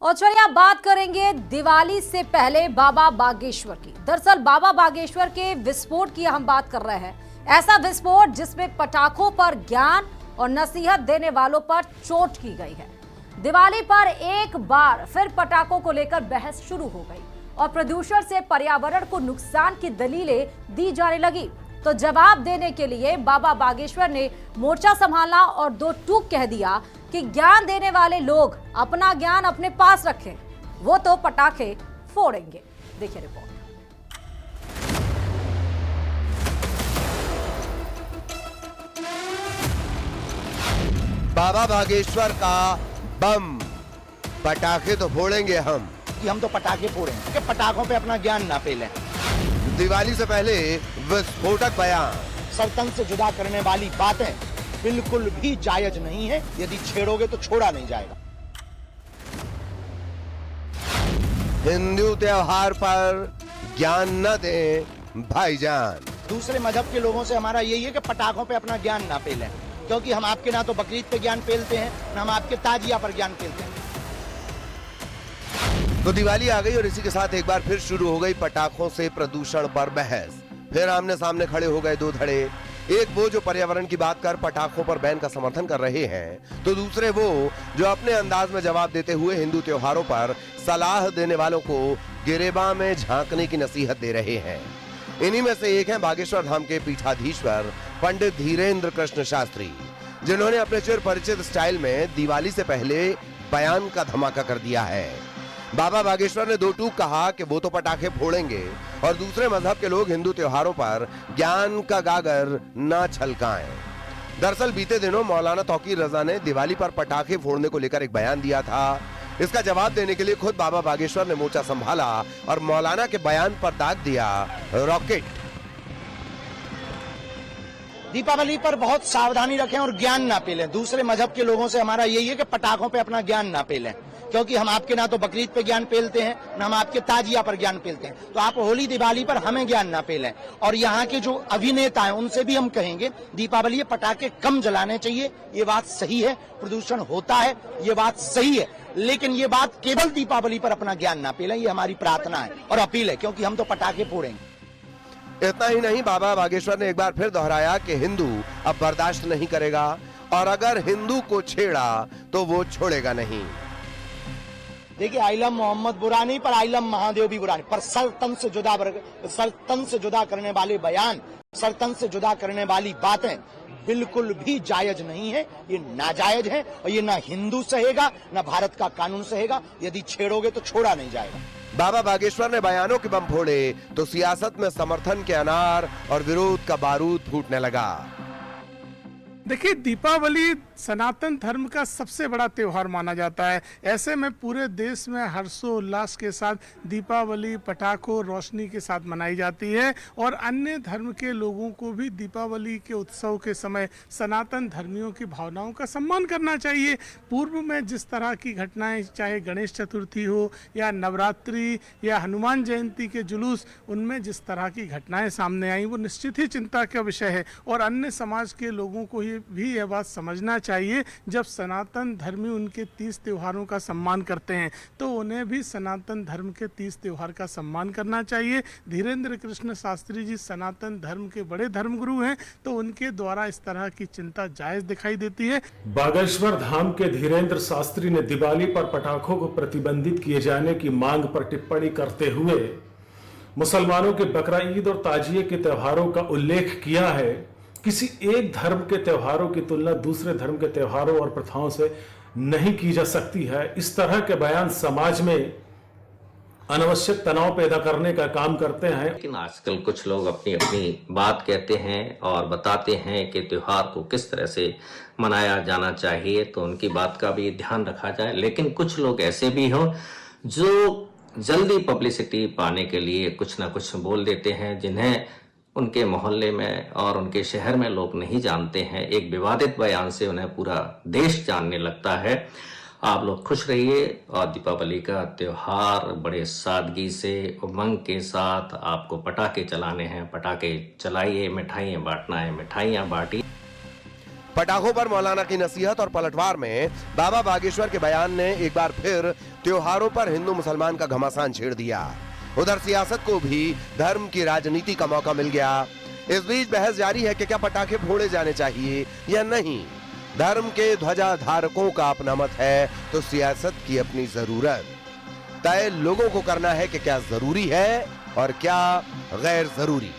और चलिए आप बात करेंगे दिवाली से पहले बाबा बागेश्वर की। दरअसल बाबा बागेश्वर के विस्फोट की हम बात कर रहे हैं। ऐसा विस्फोट जिसमें पटाखों पर ज्ञान और नसीहत देने वालों पर चोट की गई है। दिवाली पर एक बार फिर पटाखों को लेकर बहस शुरू हो गई और प्रदूषण से पर्यावरण को नुकसान की दलीलें दी जाने लगी। तो जवाब देने के लिए बाबा बागेश्वर ने मोर्चा संभाला और दो टूक कह दिया कि ज्ञान देने वाले लोग अपना ज्ञान अपने पास रखें, वो तो पटाखे फोड़ेंगे। देखिए रिपोर्ट। बाबा बागेश्वर का बम, पटाखे तो फोड़ेंगे हम कि हम तो पटाखे फोड़ेंगे कि पटाखों पे अपना ज्ञान ना फैलें। दिवाली से पहले विस्फोटक बयान, सल्तनत से जुदा करने वाली बातें बिल्कुल भी जायज नहीं है। यदि छेड़ोगे तो छोड़ा नहीं जाएगा। हिंदू त्योहार पर ज्ञान न दें भाईजान। दूसरे मजहब के लोगों से हमारा यही है कि पटाखों पे अपना ज्ञान ना फैलें, क्योंकि हम आपके ना तो बकरीद पे ज्ञान फैलते हैं, ना हम आपके ताजिया पर ज्ञान फैलते हैं। तो दिवाली आ गई और इसी के साथ एक बार फिर शुरू हो गई पटाखों से प्रदूषण पर बहस। फिर आमने सामने खड़े हो गए दो धड़े। एक वो जो पर्यावरण की बात कर पटाखों पर बैन का समर्थन कर रहे हैं, तो दूसरे वो जो अपने अंदाज में जवाब देते हुए हिंदू त्योहारों पर सलाह देने वालों को गिरेबां में झांकने की नसीहत दे रहे हैं। इन्हीं में से एक हैं बागेश्वर धाम के पीठाधीश्वर पंडित धीरेन्द्र कृष्ण शास्त्री, जिन्होंने अपने चिर परिचित स्टाइल में दिवाली से पहले बयान का धमाका कर दिया है। बाबा बागेश्वर ने दो टूक कहा कि वो तो पटाखे फोड़ेंगे और दूसरे मजहब के लोग हिंदू त्योहारों पर ज्ञान का गागर न छलकाएं। दरअसल बीते दिनों मौलाना तौकीर रजा ने दिवाली पर पटाखे फोड़ने को लेकर एक बयान दिया था। इसका जवाब देने के लिए खुद बाबा बागेश्वर ने मोर्चा संभाला और मौलाना के बयान पर दाग दिया रॉकेट। दीपावली पर बहुत सावधानी रखें और ज्ञान ना फैलें। दूसरे मजहब के लोगों से हमारा यही है कि पटाखों पे अपना ज्ञान ना फैलें, क्योंकि हम आपके ना तो बकरीद पे ज्ञान फैलते हैं, ना हम आपके ताजिया पर ज्ञान फैलते हैं। तो आप होली दिवाली पर हमें ज्ञान ना फैलें। और यहाँ के जो अभिनेता हैं उनसे भी हम कहेंगे दीपावली पटाखे कम जलाने चाहिए। ये बात सही है, प्रदूषण होता है, ये बात सही है, लेकिन ये बात केवल दीपावली पर अपना ज्ञान ना फैलें, ये हमारी प्रार्थना है और अपील है, क्योंकि हम तो पटाखे फोड़ेंगे। इतना ही नहीं, बाबा बागेश्वर ने एक बार फिर दोहराया कि हिंदू अब बर्दाश्त नहीं करेगा और अगर हिंदू को छेड़ा तो वो छोड़ेगा नहीं। देखिए, आइलम मोहम्मद बुरा नहीं, पर आइलम महादेव भी बुरा नहीं। पर सल्तनत से जुदा करने वाले बयान, सल्तनत से जुदा करने वाली बातें बिल्कुल भी जायज नहीं है। ये नाजायज है और ये ना हिंदू सहेगा, ना भारत का कानून सहेगा। यदि छेड़ोगे तो छोड़ा नहीं जाएगा। बाबा बागेश्वर ने बयानों के बम फोड़े तो सियासत में समर्थन के अनार और विरोध का बारूद फूटने लगा। देखिए, दीपावली सनातन धर्म का सबसे बड़ा त्यौहार माना जाता है। ऐसे में पूरे देश में हर्षोल्लास के साथ दीपावली पटाखों रोशनी के साथ मनाई जाती है और अन्य धर्म के लोगों को भी दीपावली के उत्सव के समय सनातन धर्मियों की भावनाओं का सम्मान करना चाहिए। पूर्व में जिस तरह की घटनाएं, चाहे गणेश चतुर्थी हो या नवरात्रि या हनुमान जयंती के जुलूस, उनमें जिस तरह की घटनाएं सामने आई वो निश्चित ही चिंता का विषय है। और अन्य समाज के लोगों को भी यह बात समझना चाहिए, जब सनातन धर्मी उनके 30 त्योहारों का सम्मान करते हैं तो उन्हें भी सनातन धर्म के 30 त्योहार का सम्मान करना चाहिए। धीरेन्द्र कृष्ण शास्त्री जी सनातन धर्म के बड़े धर्मगुरु हैं, तो उनके द्वारा इस तरह की चिंता जायज दिखाई देती है। बागेश्वर धाम के धीरेन्द्र शास्त्री ने दिवाली पर पटाखों को प्रतिबंधित किए जाने की मांग पर टिप्पणी करते हुए मुसलमानों के बकरा ईद और ताजिए के त्योहारों का उल्लेख किया है। किसी एक धर्म के त्योहारों की तुलना दूसरे धर्म के त्योहारों और प्रथाओं से नहीं की जा सकती है। इस तरह के बयान समाज में अनावश्यक तनाव पैदा करने का काम करते हैं। लेकिन आजकल कुछ लोग अपनी अपनी बात कहते हैं और बताते हैं कि त्योहार को किस तरह से मनाया जाना चाहिए, तो उनकी बात का भी ध्यान रखा जाए। लेकिन कुछ लोग ऐसे भी हों जो जल्दी पब्लिसिटी पाने के लिए कुछ ना कुछ बोल देते हैं, जिन्हें उनके मोहल्ले में और उनके शहर में लोग नहीं जानते हैं। एक विवादित बयान से उन्हें पूरा देश जानने लगता है। आप लोग खुश रहिए और दीपावली का त्योहार बड़े सादगी से, उमंग के साथ आपको पटाखे चलाने हैं, पटाखे चलाइए, मिठाइयाँ बांटना है, मिठाइयाँ बांटिए। पटाखों पर मौलाना की नसीहत और पलटवार में बाबा बागेश्वर के बयान ने एक बार फिर त्योहारों पर हिंदू मुसलमान का घमासान छेड़ दिया। उधर सियासत को भी धर्म की राजनीति का मौका मिल गया। इस बीच बहस जारी है कि क्या पटाखे फोड़े जाने चाहिए या नहीं। धर्म के ध्वजा धारकों का अपना मत है तो सियासत की अपनी जरूरत। तय लोगों को करना है कि क्या जरूरी है और क्या गैर जरूरी।